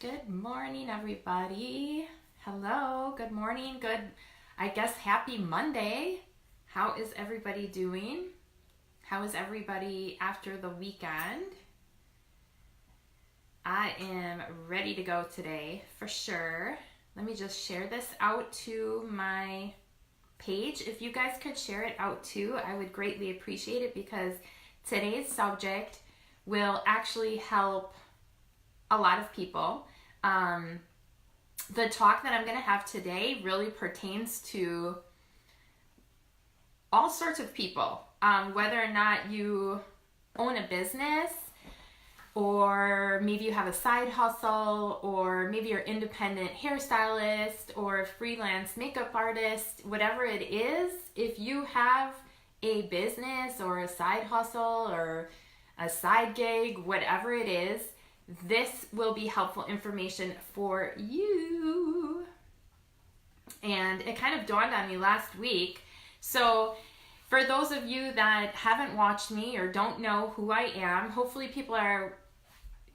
Good morning, everybody. Hello, good morning, happy Monday. How is everybody doing? How is everybody after the weekend? I am ready to go today for sure. Let me just share this out to my page. If you guys could share it out too, I would greatly appreciate it because today's subject will actually help a lot of people. The talk that I'm going to have today really pertains to all sorts of people, whether or not you own a business, or maybe you have a side hustle, or maybe you're independent hairstylist or freelance makeup artist, whatever it is. If you have a business or a side hustle or a side gig, whatever it is, this will be helpful information for you. And it kind of dawned on me last week. So for those of you that haven't watched me or don't know who I am, hopefully people are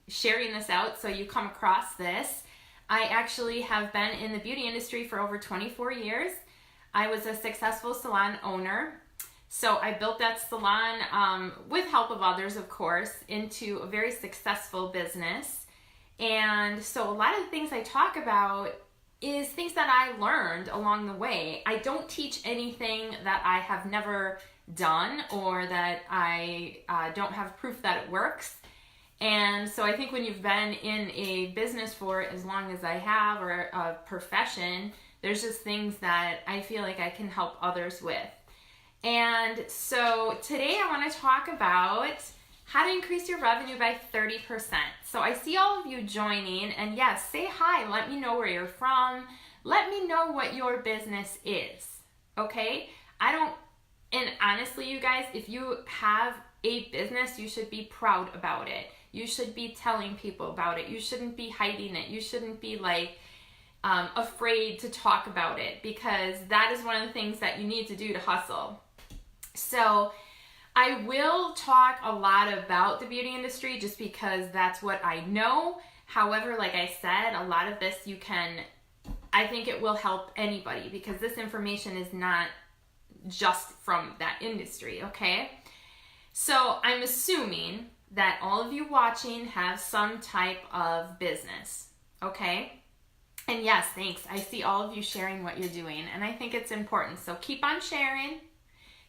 sharing this out so you come across this. I actually have been in the beauty industry for over 24 years. I was a successful salon owner. So I built that salon with help of others, of course, into a very successful business. And so a lot of the things I talk about is things that I learned along the way. I don't teach anything that I have never done or that I don't have proof that it works. And so I think when you've been in a business for as long as I have, or a profession, there's just things that I feel like I can help others with. And so today I want to talk about how to increase your revenue by 30%. So I see all of you joining, and yes, say hi. Let me know where you're from. Let me know what your business is, okay? And honestly, you guys, if you have a business, you should be proud about it. You should be telling people about it. You shouldn't be hiding it. You shouldn't be afraid to talk about it, because that is one of the things that you need to do to hustle. So I will talk a lot about the beauty industry just because that's what I know. However, like I said, a lot of this I think it will help anybody, because this information is not just from that industry, okay? So I'm assuming that all of you watching have some type of business, okay? And yes, thanks. I see all of you sharing what you're doing, and I think it's important. So keep on sharing.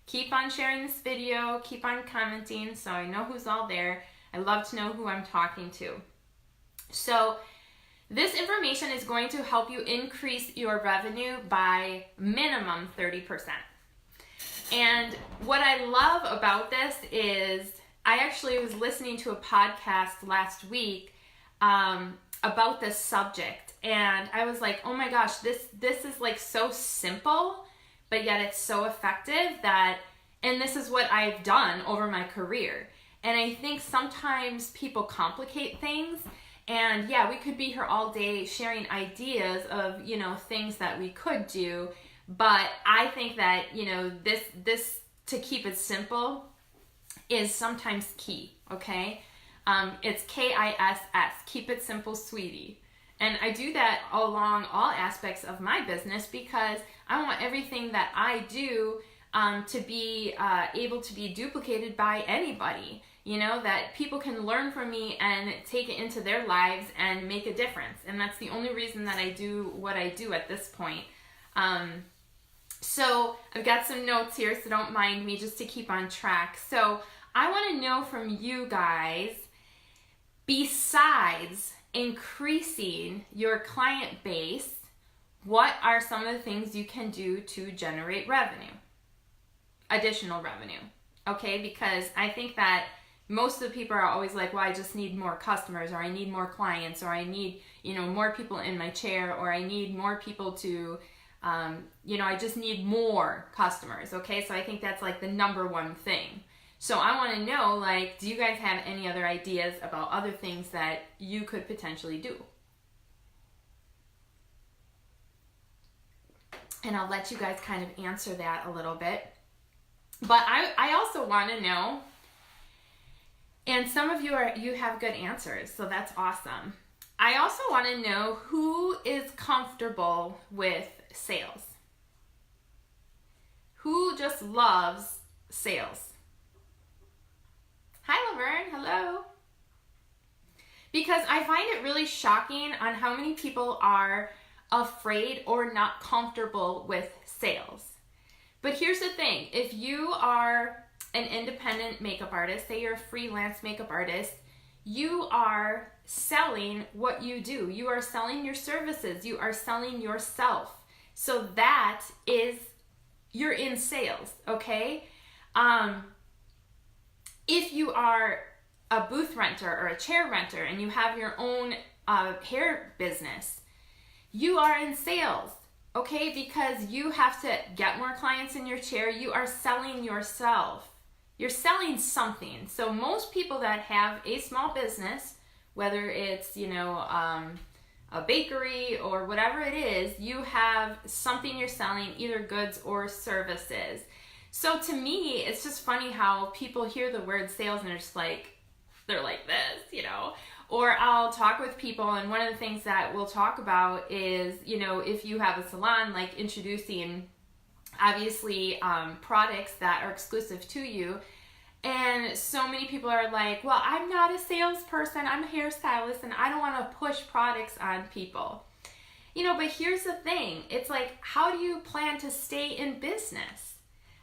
Keep on sharing this video. Keep on commenting so I know who's all there. I love to know who I'm talking to. So this information is going to help you increase your revenue by minimum 30%. And what I love about this is I actually was listening to a podcast last week about this subject, and I was like, oh my gosh, this is like so simple, but yet it's so effective and this is what I've done over my career. And I think sometimes people complicate things, and yeah, we could be here all day sharing ideas of, things that we could do, but I think that, this to keep it simple is sometimes key, okay? It's KISS, keep it simple, sweetie. And I do that along all aspects of my business because I want everything that I do to be able to be duplicated by anybody, that people can learn from me and take it into their lives and make a difference. And that's the only reason that I do what I do at this point. So I've got some notes here, so don't mind me, just to keep on track. So I want to know from you guys, besides increasing your client base, what are some of the things you can do to generate revenue? Additional revenue, okay? Because I think that most of the people are always like, well, I just need more customers, or I need more clients, or I need, more people in my chair, or I need more people to, I just need more customers, okay? So I think that's like the number one thing. So I want to know, do you guys have any other ideas about other things that you could potentially do? And I'll let you guys kind of answer that a little bit. But I also want to know, and some of you have good answers, so that's awesome. I also want to know who is comfortable with sales. Who just loves sales? Hi, Laverne. Hello. Because I find it really shocking on how many people are afraid or not comfortable with sales. But here's the thing. If you are an independent makeup artist, say you're a freelance makeup artist, you are selling what you do. You are selling your services. You are selling yourself. So that is, you're in sales, okay? If you are a booth renter or a chair renter and you have your own hair business, you are in sales, okay? Because you have to get more clients in your chair. You are selling yourself. You're selling something. So most people that have a small business, whether it's, a bakery or whatever it is, you have something you're selling, either goods or services. So to me, it's just funny how people hear the word sales and they're just like, they're like this, Or I'll talk with people, and one of the things that we'll talk about is, if you have a salon, like introducing obviously products that are exclusive to you. And so many people are like, well, I'm not a salesperson, I'm a hairstylist, and I don't want to push products on people. But here's the thing. It's like, how do you plan to stay in business?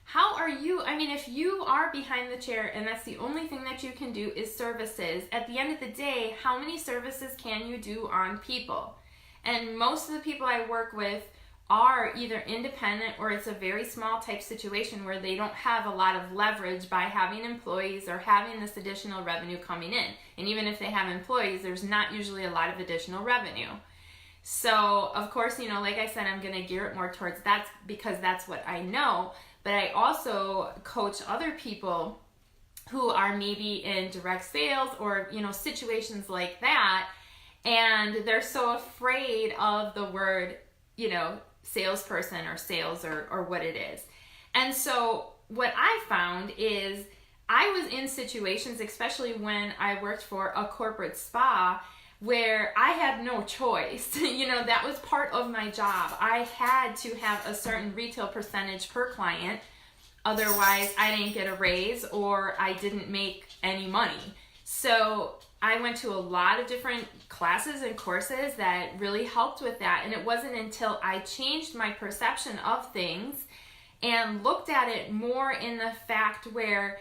How are you, if you are behind the chair and that's the only thing that you can do is services, at the end of the day, how many services can you do on people? And most of the people I work with are either independent or it's a very small type situation where they don't have a lot of leverage by having employees or having this additional revenue coming in. And even if they have employees, there's not usually a lot of additional revenue. So, of course, like I said, I'm going to gear it more towards that because that's what I know. But I also coach other people who are maybe in direct sales or, situations like that. And they're so afraid of the word, salesperson or sales or what it is. And so what I found is I was in situations, especially when I worked for a corporate spa, where I had no choice. That was part of my job. I had to have a certain retail percentage per client. Otherwise, I didn't get a raise or I didn't make any money. So I went to a lot of different classes and courses that really helped with that. And it wasn't until I changed my perception of things and looked at it more in the fact where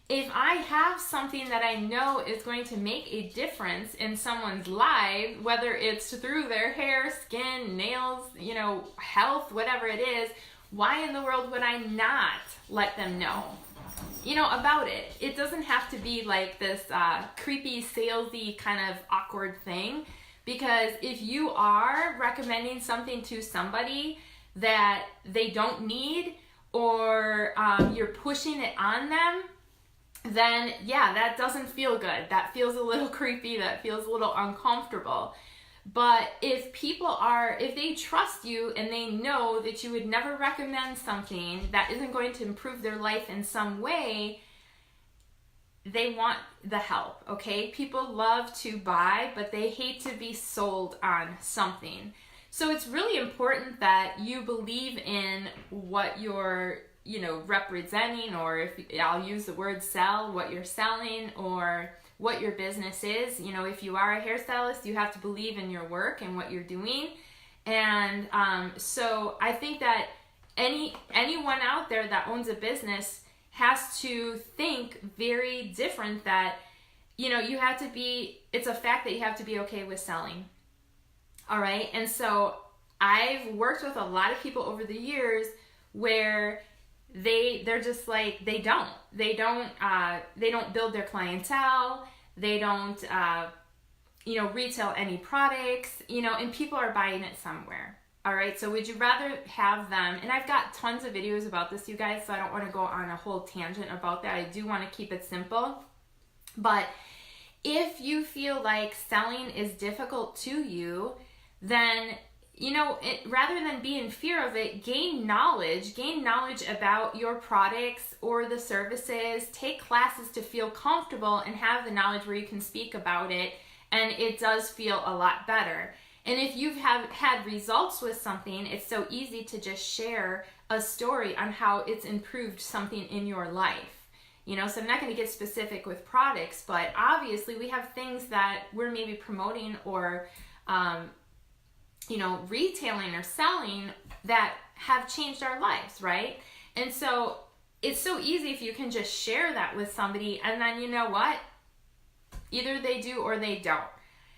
if I have something that I know is going to make a difference in someone's life, whether it's through their hair, skin, nails, health, whatever it is, why in the world would I not let them know, about it? It doesn't have to be like this creepy, salesy kind of awkward thing, because if you are recommending something to somebody that they don't need or you're pushing it on them, then yeah, that doesn't feel good. That feels a little creepy. That feels a little uncomfortable. But if they trust you and they know that you would never recommend something that isn't going to improve their life in some way, they want the help, okay? People love to buy, but they hate to be sold on something. So it's really important that you believe in what you're representing, or if I'll use the word sell, what you're selling or what your business is. If you are a hairstylist, you have to believe in your work and what you're doing. And so I think that anyone out there that owns a business has to think very different, that, you have to be, it's a fact that you have to be okay with selling. All right. And so I've worked with a lot of people over the years where they're just like, they don't build their clientele. They don't, retail any products, and people are buying it somewhere. All right. So would you rather have them? And I've got tons of videos about this, you guys, so I don't want to go on a whole tangent about that. I do want to keep it simple. But if you feel like selling is difficult to you, then rather than be in fear of it, gain knowledge about your products or the services, take classes to feel comfortable and have the knowledge where you can speak about it and it does feel a lot better. And if you've had results with something, it's so easy to just share a story on how it's improved something in your life. So I'm not going to get specific with products, but obviously we have things that we're maybe promoting or, retailing or selling that have changed our lives, right? And so it's so easy if you can just share that with somebody, and then you know what? Either they do or they don't.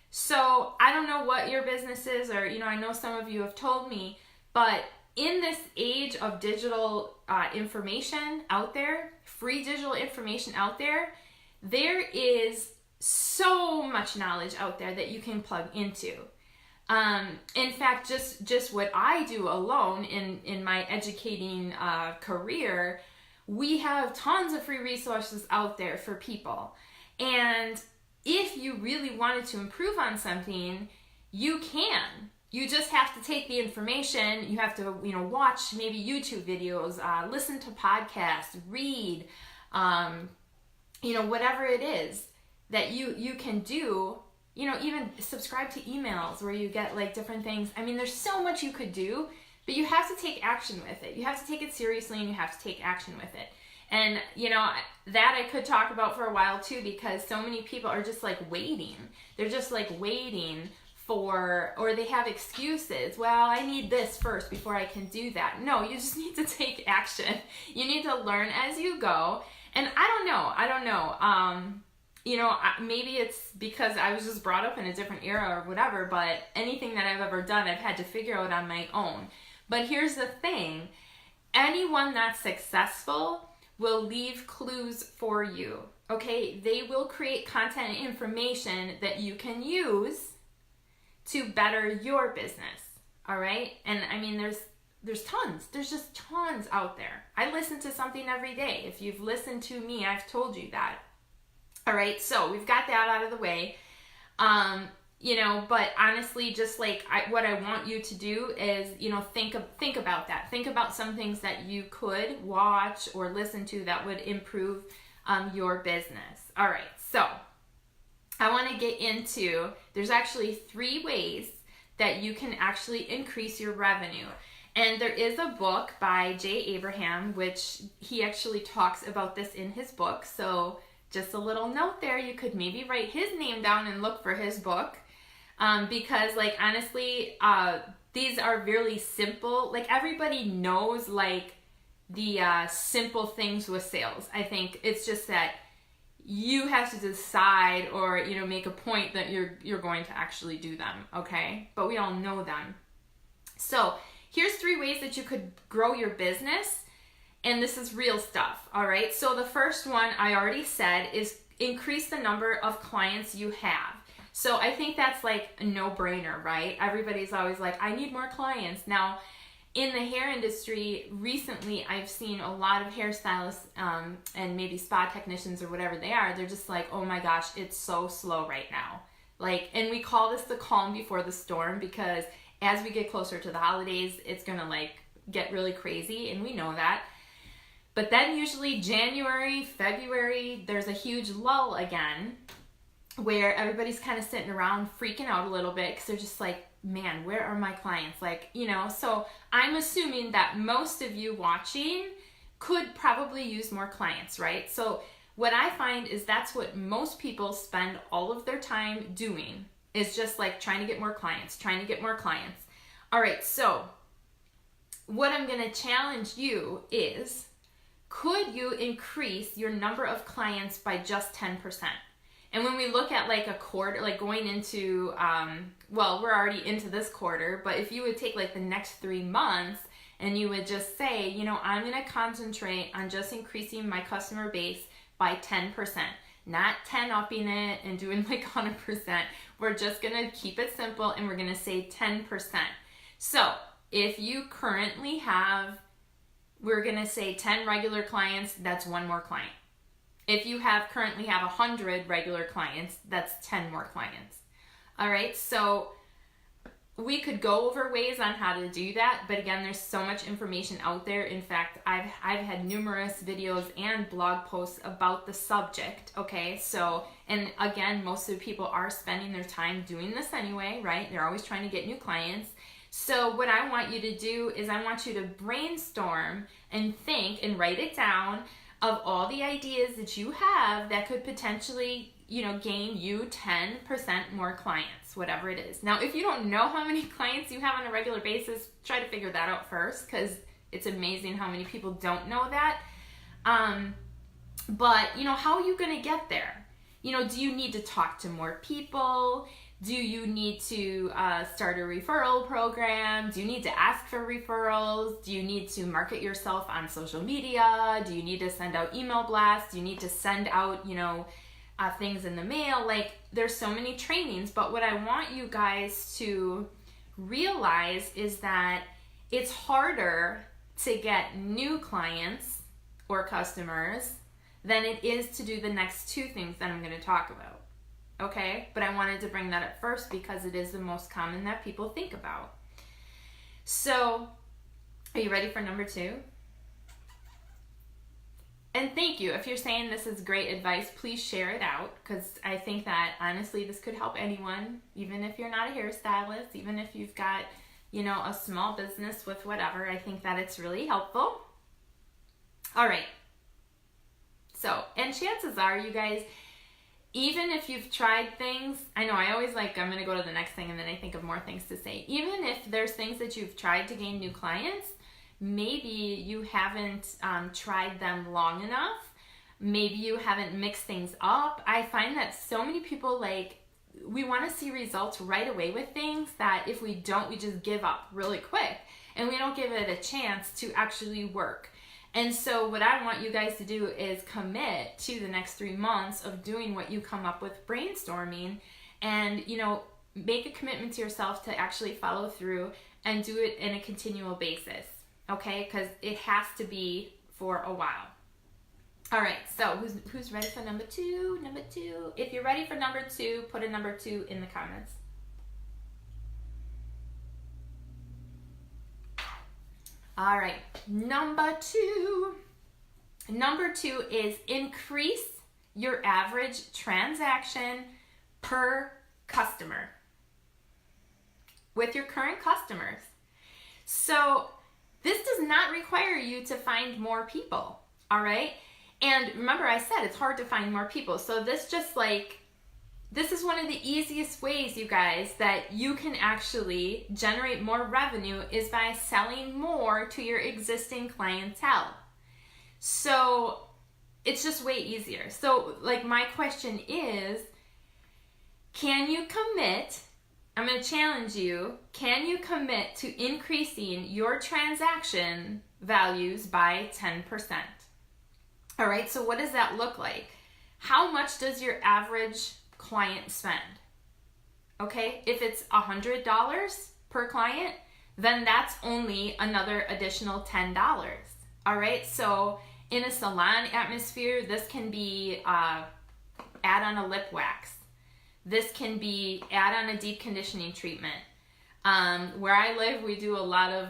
So I don't know what your business is, or, I know some of you have told me, but in this age of digital information out there, free digital information out there, there is so much knowledge out there that you can plug into. In fact, just what I do alone in my educating career, we have tons of free resources out there for people. And if you really wanted to improve on something, you can. You just have to take the information. You have to, watch maybe YouTube videos, listen to podcasts, read, whatever it is that you can do. Even subscribe to emails where you get like different things. I mean, there's so much you could do, but you have to take action with it. You have to take it seriously, and you have to take action with it. And, that I could talk about for a while too, because so many people are just like waiting. They're just like waiting for, or they have excuses. Well, I need this first before I can do that. No, you just need to take action. You need to learn as you go. And I don't know. Maybe it's because I was just brought up in a different era or whatever, but anything that I've ever done, I've had to figure out on my own. But here's the thing. Anyone that's successful will leave clues for you, okay? They will create content and information that you can use to better your business, all right? And I mean, there's tons. There's just tons out there. I listen to something every day. If you've listened to me, I've told you that. All right, so we've got that out of the way. But honestly, just like what I want you to do is, think about that. Think about some things that you could watch or listen to that would improve your business. All right, so I want to get into, there's actually 3 ways that you can actually increase your revenue. And there is a book by Jay Abraham, which he actually talks about this in his book. So just a little note there, you could maybe write his name down and look for his book. Because honestly, these are really simple. Like everybody knows the simple things with sales. I think it's just that you have to decide or, make a point that you're going to actually do them. Okay. But we all know them. So here's 3 ways that you could grow your business. And this is real stuff. All right. So the first one I already said is increase the number of clients you have. So I think that's like a no-brainer, right? Everybody's always like, I need more clients. Now, in the hair industry, recently I've seen a lot of hairstylists and maybe spa technicians or whatever they are. They're just like, oh my gosh, it's so slow right now. And we call this the calm before the storm, because as we get closer to the holidays, it's going to get really crazy, and we know that. But then usually January, February, there's a huge lull again, where everybody's kind of sitting around freaking out a little bit because they're just like, man, where are my clients? So I'm assuming that most of you watching could probably use more clients, right? So what I find is that's what most people spend all of their time doing, is just trying to get more clients. All right, so what I'm going to challenge you is, could you increase your number of clients by just 10%? And when we look at a quarter, going into, we're already into this quarter, but if you would take the next 3 months and you would just say, I'm going to concentrate on just increasing my customer base by 10%, not 10 upping it and doing 100%. We're just going to keep it simple, and we're going to say 10%. So if you currently have, we're going to say 10 regular clients, that's 1 more client. If you currently have 100 regular clients, that's 10 more clients. All right, so we could go over ways on how to do that, but again, there's so much information out there. In fact, I've had numerous videos and blog posts about the subject, okay? So, and again, most of the people are spending their time doing this anyway, right? They're always trying to get new clients. So what I want you to do is I want you to brainstorm and think and write it down of all the ideas that you have that could potentially, gain you 10% more clients, whatever it is. Now, if you don't know how many clients you have on a regular basis, try to figure that out first, because it's amazing how many people don't know that. But, how are you going to get there? Do you need to talk to more people? Do you need to start a referral program? Do you need to ask for referrals? Do you need to market yourself on social media? Do you need to send out email blasts? Do you need to send out, things in the mail? Like, there's so many trainings, but what I want you guys to realize is that it's harder to get new clients or customers than it is to do the next two things that I'm going to talk about. Okay? But I wanted to bring that up first because it is the most common that people think about. So, are you ready for number 2? And thank you. If you're saying this is great advice, please share it out, because I think that honestly this could help anyone, even if you're not a hairstylist, even if you've got, a small business with whatever. I think that it's really helpful. All right. So, and chances are, you guys, even if you've tried things, I know I always I'm going to go to the next thing and then I think of more things to say. Even if there's things that you've tried to gain new clients, maybe you haven't tried them long enough. Maybe you haven't mixed things up. I find that so many people, we want to see results right away with things that if we don't, we just give up really quick. And we don't give it a chance to actually work. And so what I want you guys to do is commit to the next 3 months of doing what you come up with, brainstorming, and, make a commitment to yourself to actually follow through and do it in a continual basis. Okay, because it has to be for a while. All right, so who's ready for number 2? Number 2. If you're ready for number 2, put a number 2 in the comments. All right, number 2. Number 2 is increase your average transaction per customer with your current customers. So this does not require you to find more people, all right? And remember, I said it's hard to find more people. So this this is one of the easiest ways, you guys, that you can actually generate more revenue is by selling more to your existing clientele. So it's just way easier. So my question is, can you commit? I'm going to challenge you. Can you commit to increasing your transaction values by 10%? All right, so what does that look like? How much does your average client spend? Okay, if it's $100 per client, then that's only another additional $10. All right, so in a salon atmosphere, this can be add on a lip wax. This can be add on a deep conditioning treatment. Where I live, we do a lot of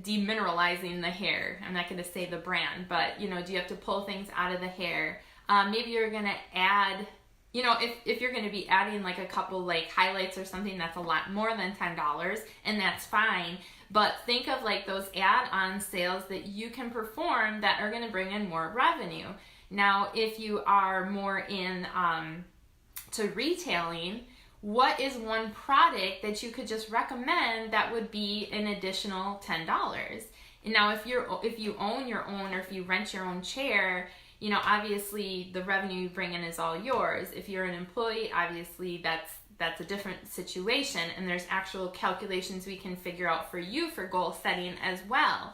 demineralizing the hair. I'm not going to say the brand, but do you have to pull things out of the hair? Maybe you're going to add, if you're going to be adding a couple highlights or something, that's a lot more than $10, and that's fine. But think of those add-on sales that you can perform that are going to bring in more revenue. Now, if you are more in to retailing, what is one product that you could just recommend that would be an additional $10? And now if you own your own, or if you rent your own chair, obviously the revenue you bring in is all yours. If you're an employee, obviously that's a different situation, and there's actual calculations we can figure out for you for goal setting as well.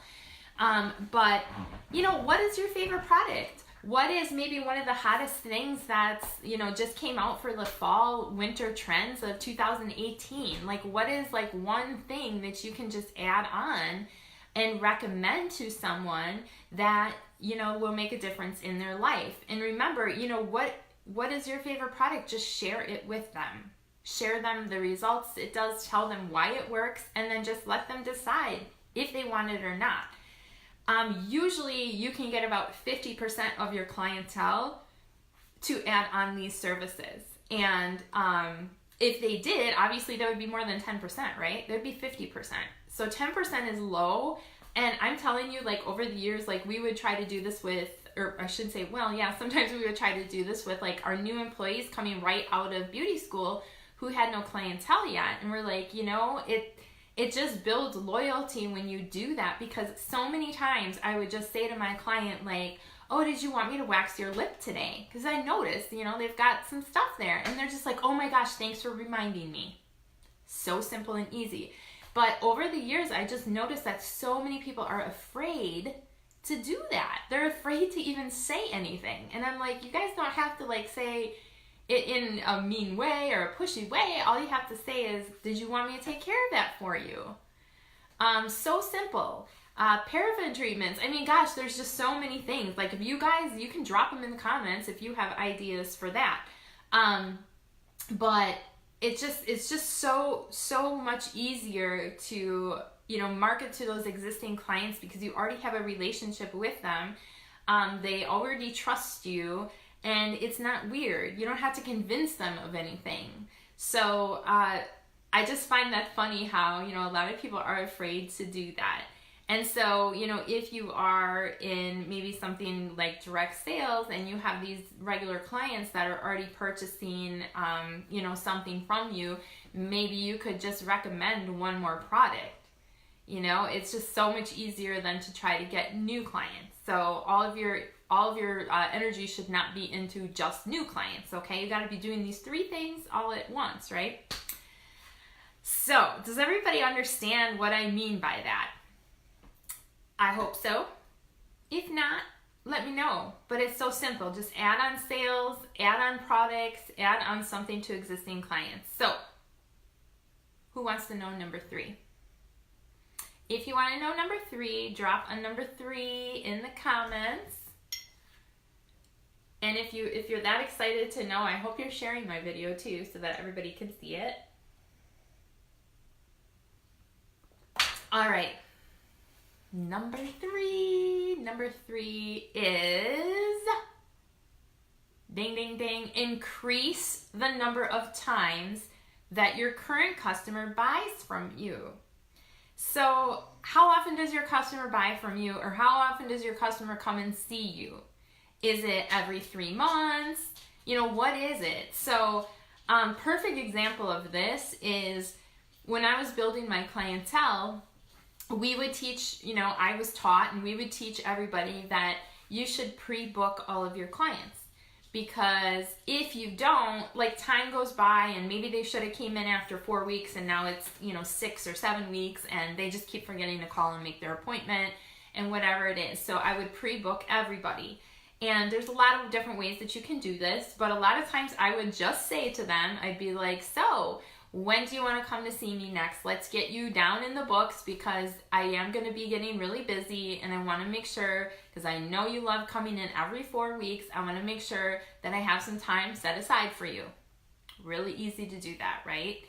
But what is your favorite product? What is maybe one of the hottest things that's, just came out for the fall winter trends of 2018? What is one thing that you can just add on and recommend to someone that, will make a difference in their life? And remember, what is your favorite product? Just share it with them. share them the results it does, tell them why it works, and then just let them decide if they want it or not. Usually you can get about 50% of your clientele to add on these services. And if they did, obviously that would be more than 10%, right? There'd be 50%. So 10% is low. And I'm telling you, like, over the years, like, we would try to do this with, or I should say, well, yeah, sometimes we would try to do this with, like, our new employees coming right out of beauty school who had no clientele yet. And we're like, you know, it just builds loyalty when you do that, because so many times I would just say to my client, like, oh, did you want me to wax your lip today? Because I noticed, you know, they've got some stuff there. And they're just like, oh my gosh, thanks for reminding me. So simple and easy. But over the years, I just noticed that so many people are afraid to do that. They're afraid to even say anything. And I'm like, you guys don't have to, like, say it in a mean way or a pushy way. All you have to say is, did you want me to take care of that for you? So simple. Paraffin treatments. I mean, gosh, there's just so many things. Like, if you guys, you can drop them in the comments if you have ideas for that. But it's just so much easier to, you know, market to those existing clients because you already have a relationship with them. They already trust you, and it's not weird. You don't have to convince them of anything. So I just find that funny how, you know, a lot of people are afraid to do that. And so, you know, if you are in maybe something like direct sales and you have these regular clients that are already purchasing, you know, something from you, maybe you could just recommend one more product. You know, it's just so much easier than to try to get new clients. So all of your energy should not be into just new clients, okay? You got to be doing these 3 things all at once, right? So, does everybody understand what I mean by that? I hope so. If not, let me know. But it's so simple. Just add on sales, add on products, add on something to existing clients. So, who wants to know number 3? If you want to know number 3, drop a number 3 in the comments. And if you're that excited to know, I hope you're sharing my video too so that everybody can see it. All right. Number 3 is, ding, ding, ding, increase the number of times that your current customer buys from you. So how often does your customer buy from you, or how often does your customer come and see you? Is it every 3 months? You know, what is it? So perfect example of this is when I was building my clientele, we would teach, you know, I was taught, and we would teach everybody that you should pre-book all of your clients, because if you don't, like, time goes by and maybe they should have came in after 4 weeks and now it's, you know, 6 or 7 weeks and they just keep forgetting to call and make their appointment and whatever it is. So I would pre-book everybody. And there's a lot of different ways that you can do this, but a lot of times I would just say to them, I'd be like, so when do you want to come to see me next? Let's get you down in the books, because I am going to be getting really busy and I want to make sure, because I know you love coming in every 4 weeks, I want to make sure that I have some time set aside for you. Really easy to do that, right?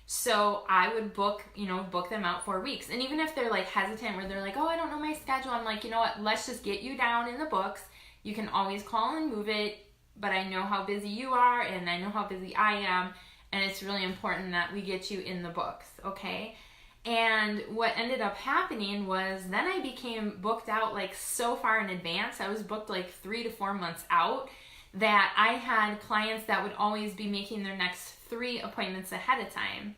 So I would book them out 4 weeks. And even if they're like hesitant, where they're like, oh, I don't know my schedule, I'm like, you know what, let's just get you down in the books. You can always call and move it, but I know how busy you are and I know how busy I am. And it's really important that we get you in the books, okay? And what ended up happening was then I became booked out like so far in advance. I was booked like 3 to 4 months out, that I had clients that would always be making their next 3 appointments ahead of time.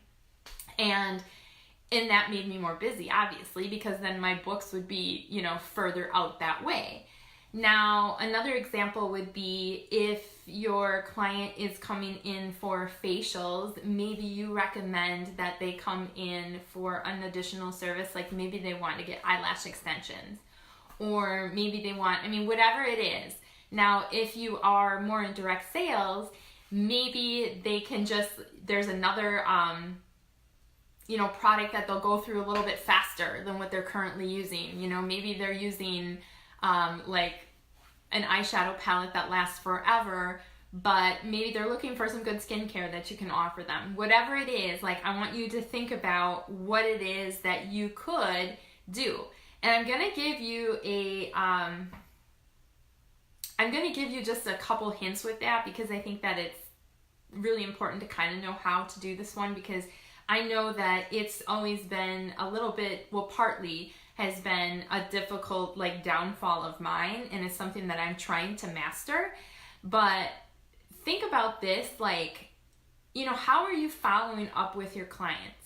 And that made me more busy, obviously, because then my books would be, you know, further out that way. Now, another example would be if your client is coming in for facials, maybe you recommend that they come in for an additional service, like maybe they want to get eyelash extensions, or maybe they want, I mean, whatever it is. Now, if you are more in direct sales, maybe they can just, there's another, you know, product that they'll go through a little bit faster than what they're currently using. You know, maybe they're using like an eyeshadow palette that lasts forever, but maybe they're looking for some good skincare that you can offer them. Whatever it is, like, I want you to think about what it is that you could do. And I'm going to give you just a couple hints with that, because I think that it's really important to kind of know how to do this one, because I know that it's always been a little bit, well, partly has been a difficult, like, downfall of mine, and it's something that I'm trying to master. But think about this, like, you know, how are you following up with your clients?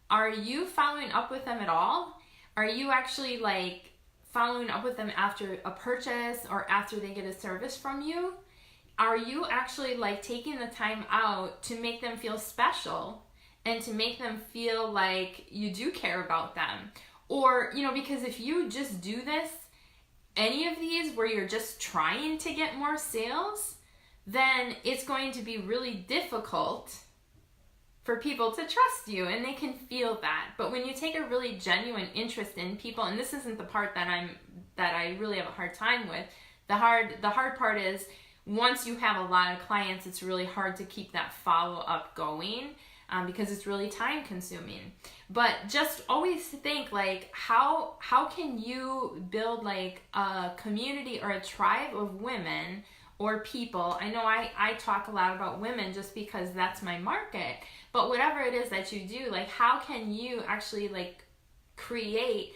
Are you following up with them at all? Are you actually, like, following up with them after a purchase or after they get a service from you? Are you actually, like, taking the time out to make them feel special and to make them feel like you do care about them? Or, you know, because if you just do this, any of these where you're just trying to get more sales, then it's going to be really difficult for people to trust you, and they can feel that. But when you take a really genuine interest in people, and this isn't the part that I really have a hard time with. The hard part is, once you have a lot of clients, it's really hard to keep that follow-up going, because it's really time consuming. But just always think, like, how can you build, like, a community or a tribe of women or people. I know I talk a lot about women just because that's my market, but whatever it is that you do, like, how can you actually, like, create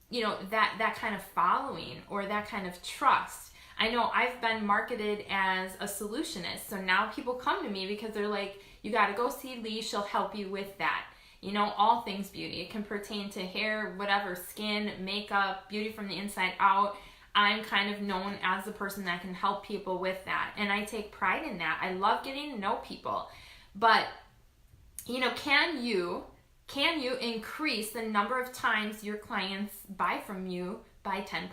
you know, that kind of following or that kind of trust. I know I've been marketed as a solutionist, so now people come to me because they're like, you got to go see Lee, she'll help you with that. You know, all things beauty. It can pertain to hair, whatever, skin, makeup, beauty from the inside out. I'm kind of known as the person that can help people with that, and I take pride in that. I love getting to know people. But, you know, can you increase the number of times your clients buy from you by 10%?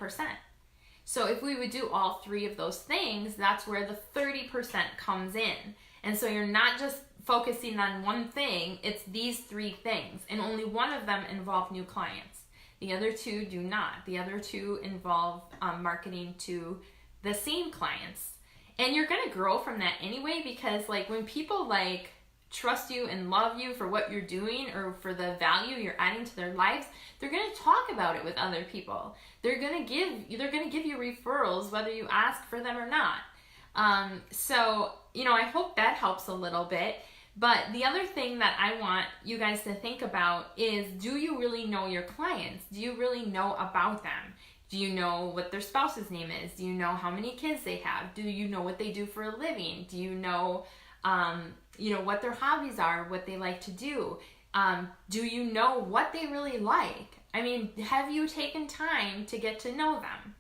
So if we would do all three of those things, that's where the 30% comes in. And so you're not just focusing on one thing, it's these three things. And only one of them involve new clients. The other two do not. The other two involve marketing to the same clients. And you're going to grow from that anyway, because, like, when people, like, trust you and love you for what you're doing or for the value you're adding to their lives, they're going to talk about it with other people. They're going to give you referrals whether you ask for them or not. So, you know, I hope that helps a little bit. But the other thing that I want you guys to think about is, do you really know your clients? Do you really know about them? Do you know what their spouse's name is? Do you know how many kids they have? Do you know what they do for a living? Do you know what their hobbies are, what they like to do? Do you know what they really like? I mean, have you taken time to get to know them?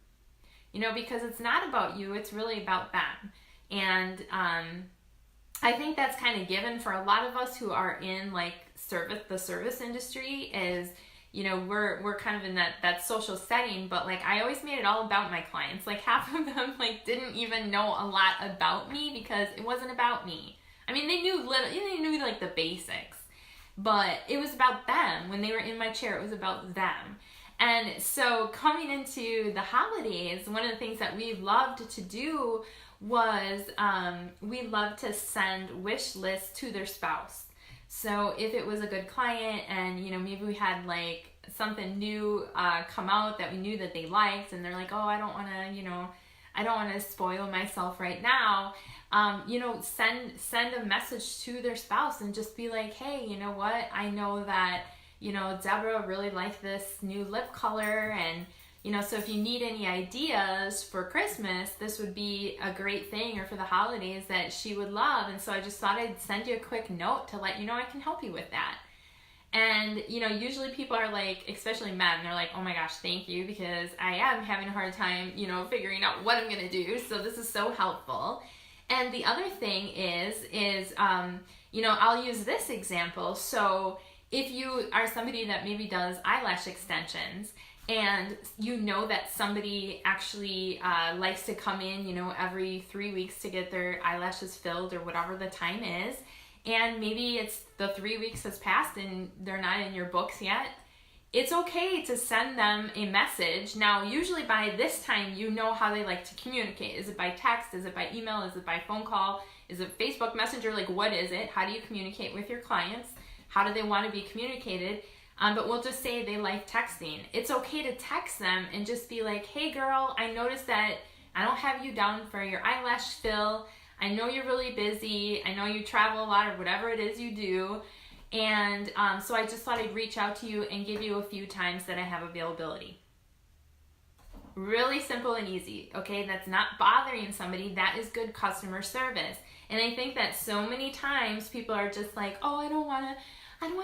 You know, because it's not about you, it's really about them. And I think that's kind of given for a lot of us who are in, like, the service industry. Is, you know, we're kind of in that social setting, but, like, I always made it all about my clients. Like, half of them, like, didn't even know a lot about me because it wasn't about me. I mean, they knew like the basics, but it was about them. When they were in my chair, it was about them. And so coming into the holidays, one of the things that we loved to do was we loved to send wish lists to their spouse. So if it was a good client and, you know, maybe we had, like, something new come out that we knew that they liked, and they're like, oh, I don't want to spoil myself right now. You know, send a message to their spouse and just be like, hey, you know what? I know that, you know, Deborah really liked this new lip color, and, you know, so if you need any ideas for Christmas, this would be a great thing, or for the holidays, that she would love. And so I just thought I'd send you a quick note to let you know I can help you with that. And, you know, usually people are like, especially men, they're like, oh my gosh, thank you, because I am having a hard time, you know, figuring out what I'm going to do. So this is so helpful. And the other thing is, you know, I'll use this example. So if you are somebody that maybe does eyelash extensions, and you know that somebody actually likes to come in, you know, every 3 weeks to get their eyelashes filled or whatever the time is, and maybe it's the 3 weeks has passed and they're not in your books yet, it's okay to send them a message. Now, usually by this time, you know how they like to communicate. Is it by text? Is it by email? Is it by phone call? Is it Facebook Messenger? Like, what is it? How do you communicate with your clients? How do they want to be communicated? But we'll just say they like texting. It's okay to text them and just be like, hey girl, I noticed that I don't have you down for your eyelash fill. I know you're really busy. I know you travel a lot or whatever it is you do. And so I just thought I'd reach out to you and give you a few times that I have availability. Really simple and easy, okay? That's not bothering somebody. That is good customer service. And I think that so many times people are just like, oh, I don't want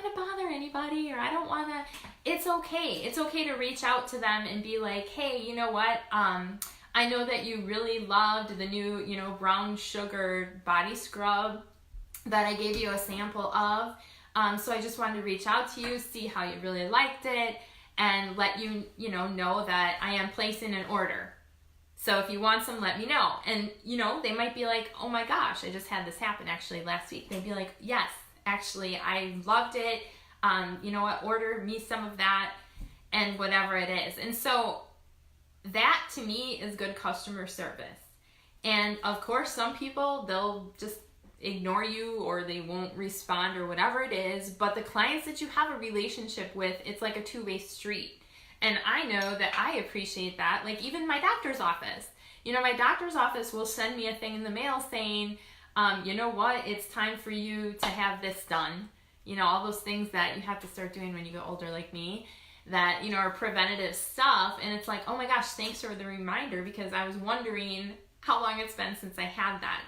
to bother anybody, or I don't want to. It's okay. It's okay to reach out to them and be like, hey, you know what? I know that you really loved the new, brown sugar body scrub that I gave you a sample of. So I just wanted to reach out to you, see how you really liked it, and let you, know that I am placing an order. So if you want some, let me know. And, they might be like, oh my gosh, I just had this happen actually last week. They'd be like, yes, actually, I loved it. You know what, order me some of that and whatever it is. And so that to me is good customer service. And of course, some people, they'll just ignore you or they won't respond or whatever it is. But the clients that you have a relationship with, it's like a two-way street. And I know that I appreciate that. Like even my doctor's office. My doctor's office will send me a thing in the mail saying, you know what, it's time for you to have this done. All those things that you have to start doing when you get older like me that, are preventative stuff. And it's like, oh my gosh, thanks for the reminder because I was wondering how long it's been since I had that.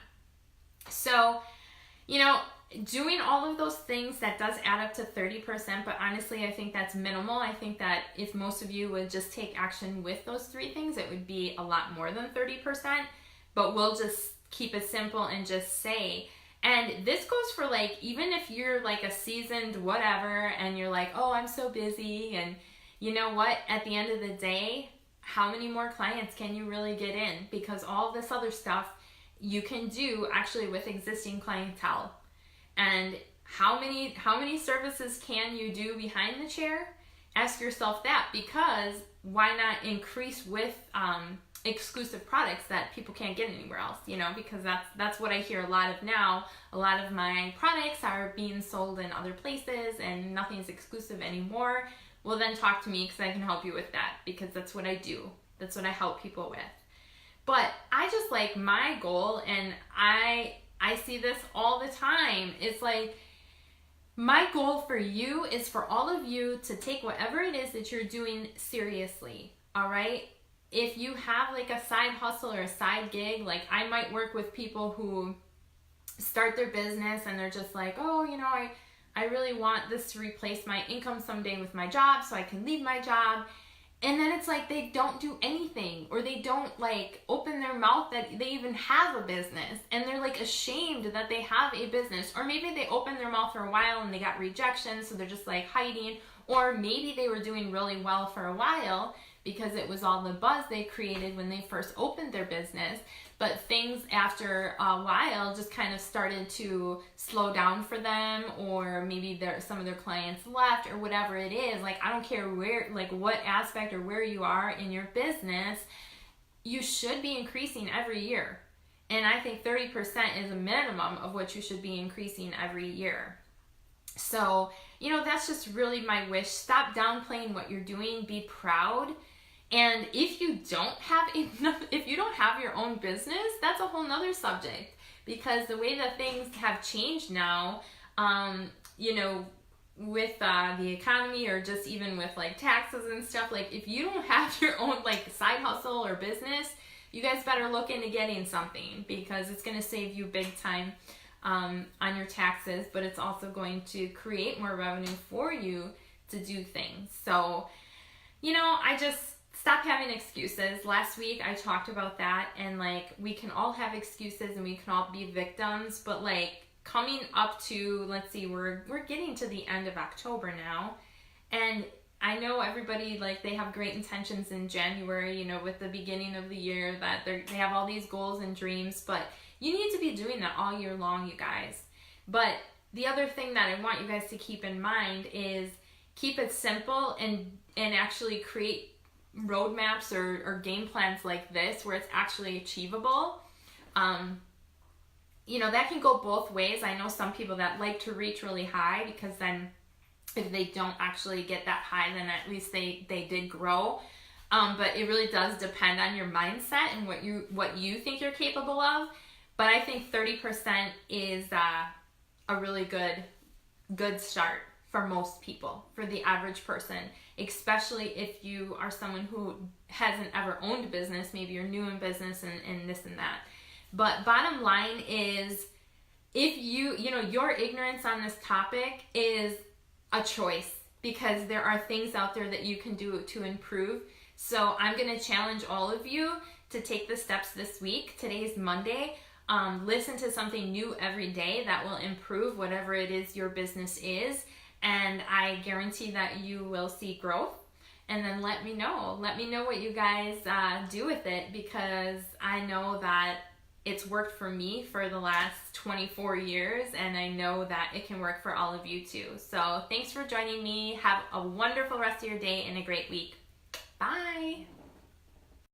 So, doing all of those things, that does add up to 30%, but honestly, I think that's minimal. I think that if most of you would just take action with those three things, it would be a lot more than 30%, but we'll just keep it simple and just say, and this goes for like, even if you're like a seasoned whatever, and you're like, oh, I'm so busy, and you know what, at the end of the day, how many more clients can you really get in? Because all this other stuff you can do actually with existing clientele. And how many services can you do behind the chair? Ask yourself that, because why not increase with exclusive products that people can't get anywhere else, because that's what I hear a lot of now. A lot of my products are being sold in other places and nothing's exclusive anymore. Well, then talk to me because I can help you with that, because that's what I do. That's what I help people with. But I just like my goal, and I see this all the time. It's like my goal for you is for all of you to take whatever it is that you're doing seriously, all right? If you have like a side hustle or a side gig, like I might work with people who start their business and they're just like, oh, I really want this to replace my income someday with my job so I can leave my job. And then it's like they don't do anything, or they don't like open their mouth that they even have a business, and they're like ashamed that they have a business. Or maybe they opened their mouth for a while and they got rejection, so they're just like hiding. Or maybe they were doing really well for a while because it was all the buzz they created when they first opened their business, but things after a while just kind of started to slow down for them, or maybe some of their clients left, or whatever it is. Like, I don't care where, like what aspect or where you are in your business, you should be increasing every year. And I think 30% is a minimum of what you should be increasing every year. So, that's just really my wish. Stop downplaying what you're doing. Be proud. And if you don't have your own business, that's a whole nother subject, because the way that things have changed now, with the economy, or just even with like taxes and stuff, like if you don't have your own like side hustle or business, you guys better look into getting something, because it's going to save you big time on your taxes, but it's also going to create more revenue for you to do things. So, I just stop having excuses. Last week I talked about that, and like we can all have excuses and we can all be victims, but like coming up to, let's see, we're getting to the end of October now, and I know everybody, like, they have great intentions in January, with the beginning of the year, that they have all these goals and dreams, but you need to be doing that all year long, you guys. But the other thing that I want you guys to keep in mind is, keep it simple and actually create roadmaps or game plans like this where it's actually achievable. You know, that can go both ways. I know some people that like to reach really high, because then if they don't actually get that high, then at least they did grow. But it really does depend on your mindset and what you think you're capable of. But I think 30% is a really good start for most people, for the average person, especially if you are someone who hasn't ever owned a business. Maybe you're new in business and this and that. But bottom line is, if you know, your ignorance on this topic is a choice, because there are things out there that you can do to improve. So I'm going to challenge all of you to take the steps this week. Today's Monday. Listen to something new every day that will improve whatever it is your business is. And I guarantee that you will see growth. And then let me know. Let me know what you guys do with it, because I know that it's worked for me for the last 24 years, and I know that it can work for all of you too. So thanks for joining me. Have a wonderful rest of your day and a great week. Bye.